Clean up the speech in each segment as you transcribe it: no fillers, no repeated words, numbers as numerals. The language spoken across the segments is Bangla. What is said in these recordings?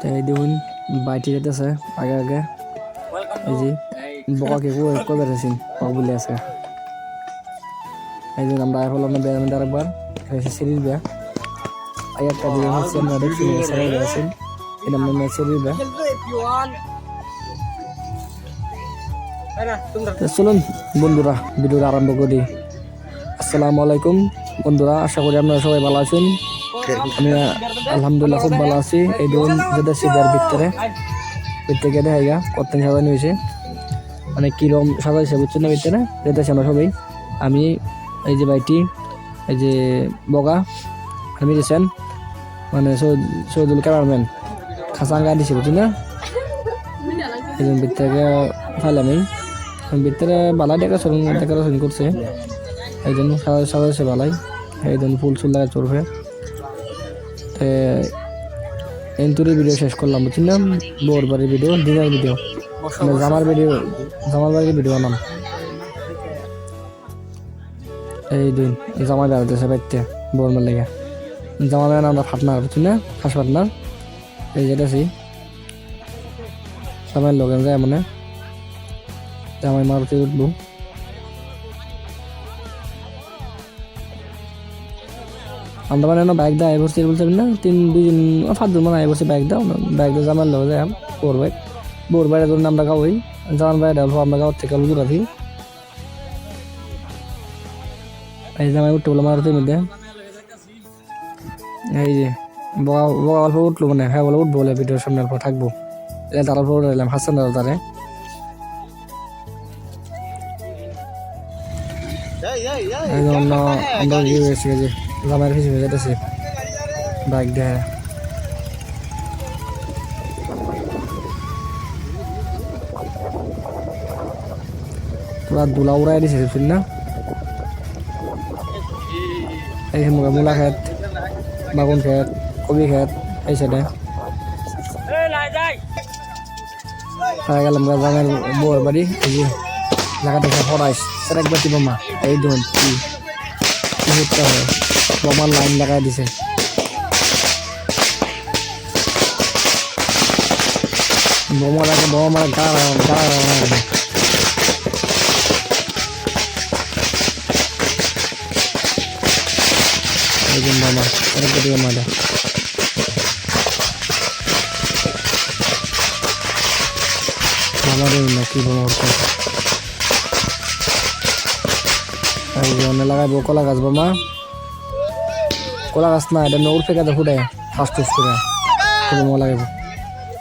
তো এই দেখুন বাইটি যেতেছে আগে আগে এই যে বকাকে কই বেড়েছেন বলে আছে এই যে আমরা হলাম বেড়ানো আরেকবার সিরিজ বে এই একটা দিয়ে হচ্ছে আমরা দেখছি সেরা আছেন এটা আমরা ম্যাচের বে চলুন বন্ধুরা ভিডিওটা আরম্ভ করি। আসসালামু আলাইকুম বন্ধুরা, আশা করি আপনারা সবাই ভালো আছেন। আমি আলহামদুলিল্লাহ খুব ভালো আছি। এই ধরুন যেটা সিজার ভিতরে গেটে হাইগা কত সাজানো হয়েছে, মানে কিরম সাজাইছে বুঝছেন না ভিতরে যেতেছে আমরা সবাই। আমি এই যে বাইটি এই যে বগা আমি দিয়েছেন মানে সৌদুল ক্যামেরাম্যান খাসাঙ্গা দিছে বুঝছেন না। এই জন্য ভিতরে ফাইলাম ভিতরে বালা ডেকোরেশন করছে, এই জন্য সাজাইছে বালাই, এই জন্য ফুল লাগাই চড়বে। এন্টুরি ভিডিও শেষ করলাম বুঝছেন না, বোর বাড়ির ভিডিও, ডিনার ভিডিও, জামার বাড়ির ভিডিও নাম। এই দিন জামা বেড়াতেছে বাড়িতে বোর মার লেগে, জামা বেড়ানো আমরা ফাটনার বুঝছেন না, খাস ফাটনার। এই যেতেছি জামাই লোক যায় মানে জামাই মারতে উঠবো। আমরা মানে বাইক দেওয়া বসছি বলছেন না, দুজন 5 মানে বসে বাইক দাও জামার লোক যায় বোর বাইরে ধরুন আমরা গাওই জামান বাইরে আমরা গাওয়ার থেকে দূর আছি। এই জামাই উঠতে বলে মারতে মধ্যে এই যে বগা অল্প উঠলো মানে হ্যাঁ বলে উঠবো বলে ভিডিওর সামনে অল্প থাকবো, তারা উঠে এলাম হাসান দাদা তারে। এই জন্য আমরা ইয়ে হয়েছি যে জামাইয়ের পিছনে যেতেছি বাইক দিয়ে। পুরা দুলা উড়াই দিছে বুঝছেন না। এই মূলা খেত, বাগুন খেত, কবি খেত, এই সাইডে পাই গেলাম জামাইয়ের বউর বাড়ি। এই যে জায়গা দেখে ফরাইস সেটা একবার বোমা এই ধরুন কি করতে হয়, বোমার লাইন লাগাই দিছে। বোমা গাড়া এই যে বোমা সেটা দিয়ে মারা আমাদের নাকি বোমা উঠতে লাগাইবো কলা গাছ। বোমা কলা গাছ না, এটা নৌর ফেকাতে ফুটে ফার্স্ট করে বোমা লাগাইবো।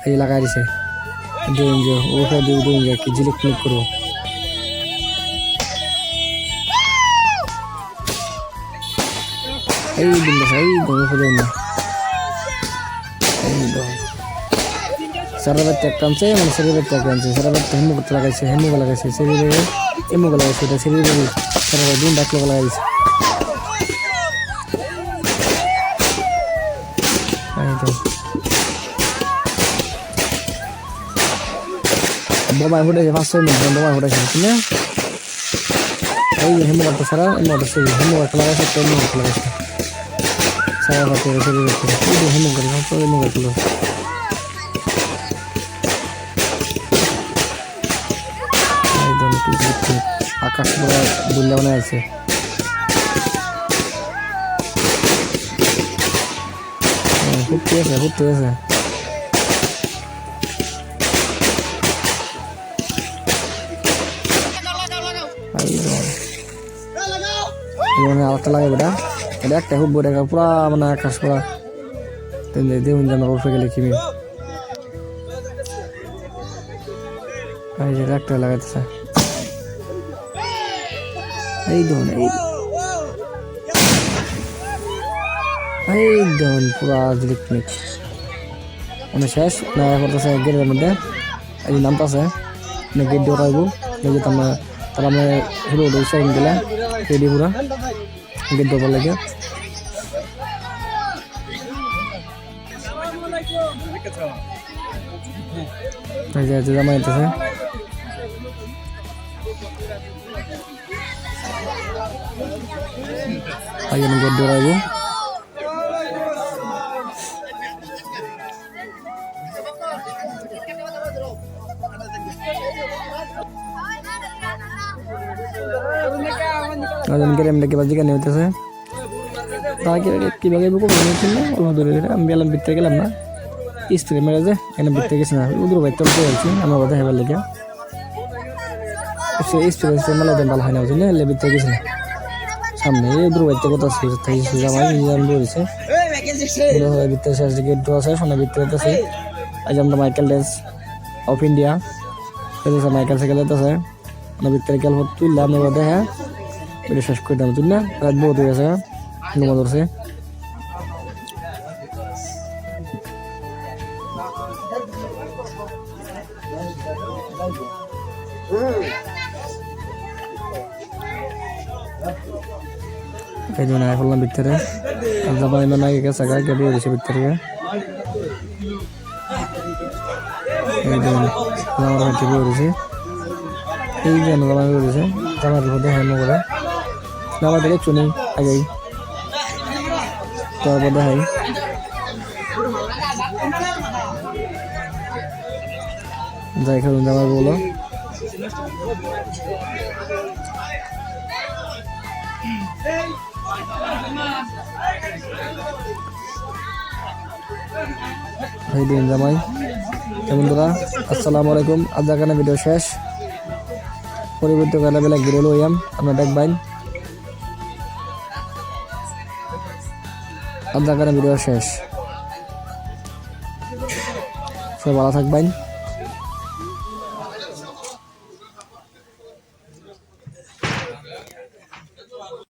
এই লাগাই দিছে উঠে দিয়ে কি জিলিক ক্লিক করবো। এই দিন এই গরু ফুটে না সারা বাচ্চা একটা আনছে, মানে শরীর বাচ্চা একটা আনছে, সারা বাচ্চা হেমুক লাগাইছে, শরীরে এমুক লাগাইছে, এটা শরীরে সারা দিন ডাকলে লাগাই দিছে। বোমায় ফুটেছে 5-6 মিনিট বোমায় ফুটেছে বুঝছেন না। এই যে হেমুক একটা সারা হেমুক একটা লাগাইছে, সারা বাচ্চা শরীরে হেমুক হেমুক আকাশ পুরো বুল্লা মনে আছে। ঘুরতে আছে আরেকটা লাগে বেটা, এটা একটা খুব বড় পুরা মানে আকাশ পুরা দেখুন যেন উঠে গেলে কিমি একটা লাগাইতেছে। এই দেখুন এই দেখুন পুরা জিলিক মানে শেষ না করতেছে গেটের মধ্যে। এই নামটা আছে গেট দিয়ে রাখবো দেখি তারা আমরা হলো সাইন দিলে রেডি পুরা গেট দেওয়ার লাগে। জামা যেতেছে গেট দিয়ে রাখবো। নজনকে এমনি কিবা জিজ্ঞাসা হইতেছে তা কিভাবে নিয়েছিল অল্প দূরে আমি গেলাম ভিতরে গেলাম না স্ত্রী মেরে যে এখানে ভিতরে গেছি না উদুর ভাই তো বলছি আমার কথা হেবার লেগে স্ত্রী মেলা ভালো হয় না বুঝলি এলে ভিতরে গেছি না সামনে উদুর ভাই তো কথা জামাই বলেছে ভিতরে শেষ দিকে একটু আছে সোনা ভিতরে আছে আজ আমরা Michael dance of India Michael cycle আছে ভিতরে গেল তুললাম আমরা হ্যাঁ এটা শেষ করে দিলাম তুই না রাত বহুত হয়ে গেছে ঘুমা ধরছে এই জন্য আয় করলাম ভিতরে জামাই মানে আগে গেছে গাড়ি দিয়েছে ভিতরে এই জন্য আমার হাতে বেরিয়েছে এই জন্য জামাই বেরিয়েছে জামার মধ্যে হ্যান্ড করে জামা দেখে চুনি আগেই তারপর দেখাই যাই খেলুন জামাই বলো এই দিন জামাই বন্ধুরা আসসালামু আলাইকুম আজ এখানে ভিডিও শেষ পরিবর্তন বেলা বেলা ঘুরে লইয়াম আমরা দেখবেন আজ এখানে ভিডিও শেষ সবাই ভালো থাকবেন।